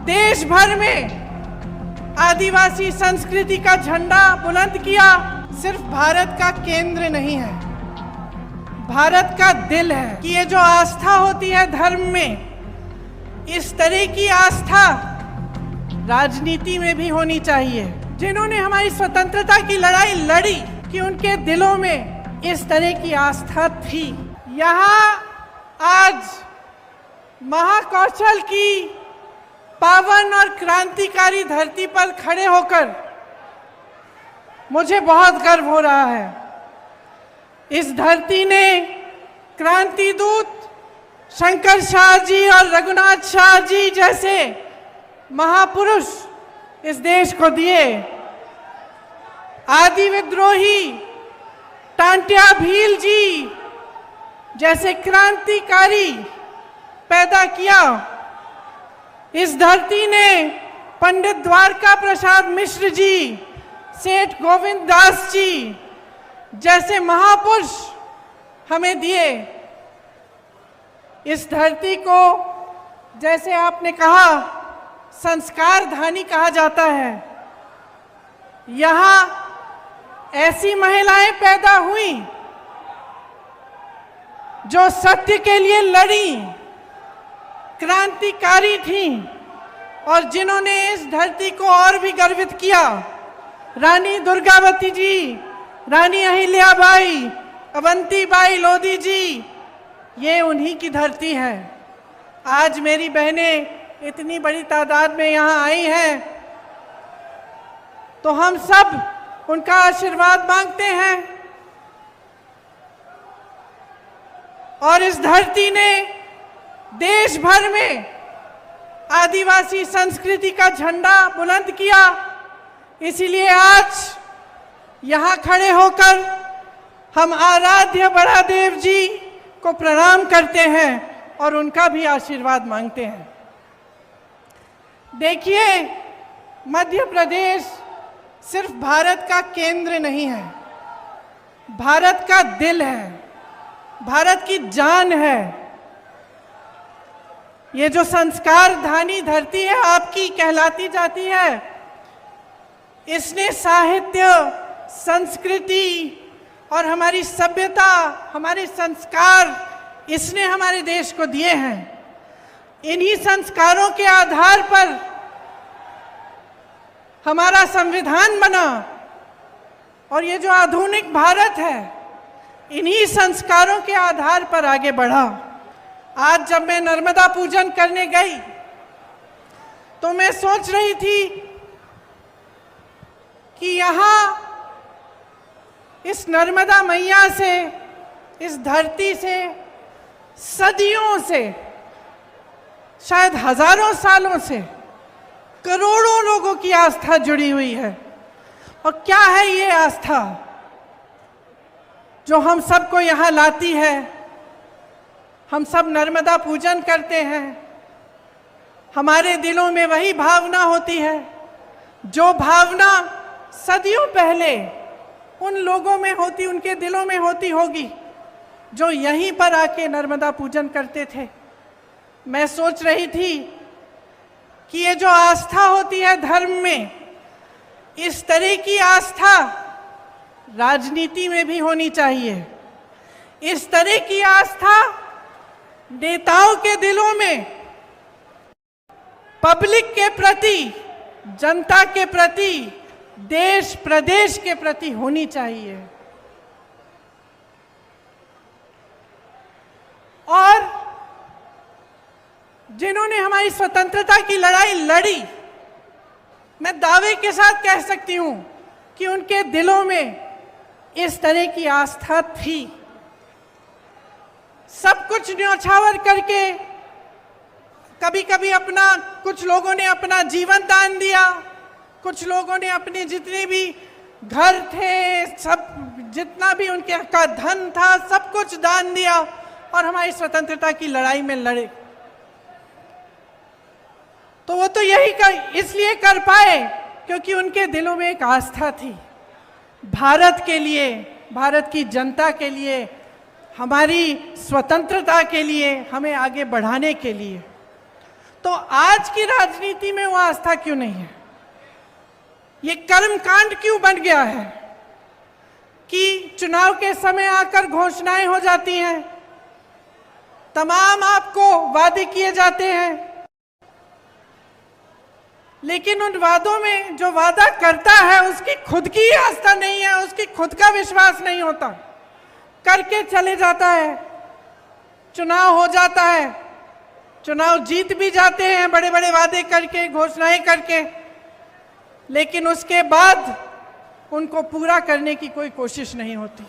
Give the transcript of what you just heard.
देश भर में आदिवासी संस्कृति का झंडा बुलंद किया। सिर्फ भारत का केंद्र नहीं है, भारत का दिल है कि ये जो आस्था होती है धर्म में, इस तरह की आस्था राजनीति में भी होनी चाहिए। जिन्होंने हमारी स्वतंत्रता की लड़ाई लड़ी कि उनके दिलों में इस तरह की आस्था थी। यहाँ आज महाकौशल की पावन और क्रांतिकारी धरती पर खड़े होकर मुझे बहुत गर्व हो रहा है। इस धरती ने क्रांति दूत शंकर शाह जी और रघुनाथ शाह जी जैसे महापुरुष इस देश को दिए। आदि विद्रोही टांट्या भील जी जैसे क्रांतिकारी पैदा किया। इस धरती ने पंडित द्वारका प्रसाद मिश्र जी, सेठ गोविंद दास जी जैसे महापुरुष हमें दिए। इस धरती को, जैसे आपने कहा, संस्कार धानी कहा जाता है। यहाँ ऐसी महिलाएं पैदा हुई जो सत्य के लिए लड़ी, क्रांतिकारी थीं और जिन्होंने इस धरती को और भी गर्वित किया। रानी दुर्गावती जी, रानी अहिल्याबाई, अवंतीबाई लोधी जी, ये उन्हीं की धरती है। आज मेरी बहनें इतनी बड़ी तादाद में यहाँ आई हैं तो हम सब उनका आशीर्वाद मांगते हैं। और इस धरती ने देश भर में आदिवासी संस्कृति का झंडा बुलंद किया। इसीलिए आज यहाँ खड़े होकर हम आराध्य बड़ा देव जी को प्रणाम करते हैं और उनका भी आशीर्वाद मांगते हैं। देखिए, मध्य प्रदेश सिर्फ भारत का केंद्र नहीं है, भारत का दिल है, भारत की जान है। ये जो संस्कार धानी धरती है आपकी कहलाती जाती है। इसने साहित्य, संस्कृति और हमारी सभ्यता, हमारे संस्कार, इसने हमारे देश को दिए हैं। इन्हीं संस्कारों के आधार पर हमारा संविधान बना और ये जो आधुनिक भारत है, इन्हीं संस्कारों के आधार पर आगे बढ़ा। आज जब मैं नर्मदा पूजन करने गई तो मैं सोच रही थी कि यहाँ इस नर्मदा मैया से, इस धरती से सदियों से, शायद हजारों सालों से करोड़ों लोगों की आस्था जुड़ी हुई है। और क्या है ये आस्था जो हम सबको यहाँ लाती है? हम सब नर्मदा पूजन करते हैं, हमारे दिलों में वही भावना होती है जो भावना सदियों पहले उन लोगों में होती, उनके दिलों में होती होगी जो यहीं पर आके नर्मदा पूजन करते थे। मैं सोच रही थी कि ये जो आस्था होती है धर्म में, इस तरह की आस्था राजनीति में भी होनी चाहिए। इस तरह की आस्था नेताओं के दिलों में, पब्लिक के प्रति, जनता के प्रति, देश प्रदेश के प्रति होनी चाहिए। और जिन्होंने हमारी स्वतंत्रता की लड़ाई लड़ी, मैं दावे के साथ कह सकती हूं कि उनके दिलों में इस तरह की आस्था थी। सब कुछ न्यौछावर करके, कभी कभी कुछ लोगों ने अपना जीवन दान दिया, कुछ लोगों ने अपने जितने भी घर थे, सब जितना भी उनके का धन था, सब कुछ दान दिया और हमारी स्वतंत्रता की लड़ाई में लड़े। तो वो तो इसलिए कर पाए क्योंकि उनके दिलों में एक आस्था थी भारत के लिए, भारत की जनता के लिए, हमारी स्वतंत्रता के लिए, हमें आगे बढ़ाने के लिए। तो आज की राजनीति में वो आस्था क्यों नहीं है? ये कर्मकांड क्यों बन गया है कि चुनाव के समय आकर घोषणाएं हो जाती हैं, तमाम आपको वादे किए जाते हैं, लेकिन उन वादों में जो वादा करता है उसकी खुद की आस्था नहीं है, उसकी खुद का विश्वास नहीं होता, करके चले जाता है। चुनाव हो जाता है, चुनाव जीत भी जाते हैं बड़े बड़े वादे करके, घोषणाएं करके, लेकिन उसके बाद उनको पूरा करने की कोई कोशिश नहीं होती।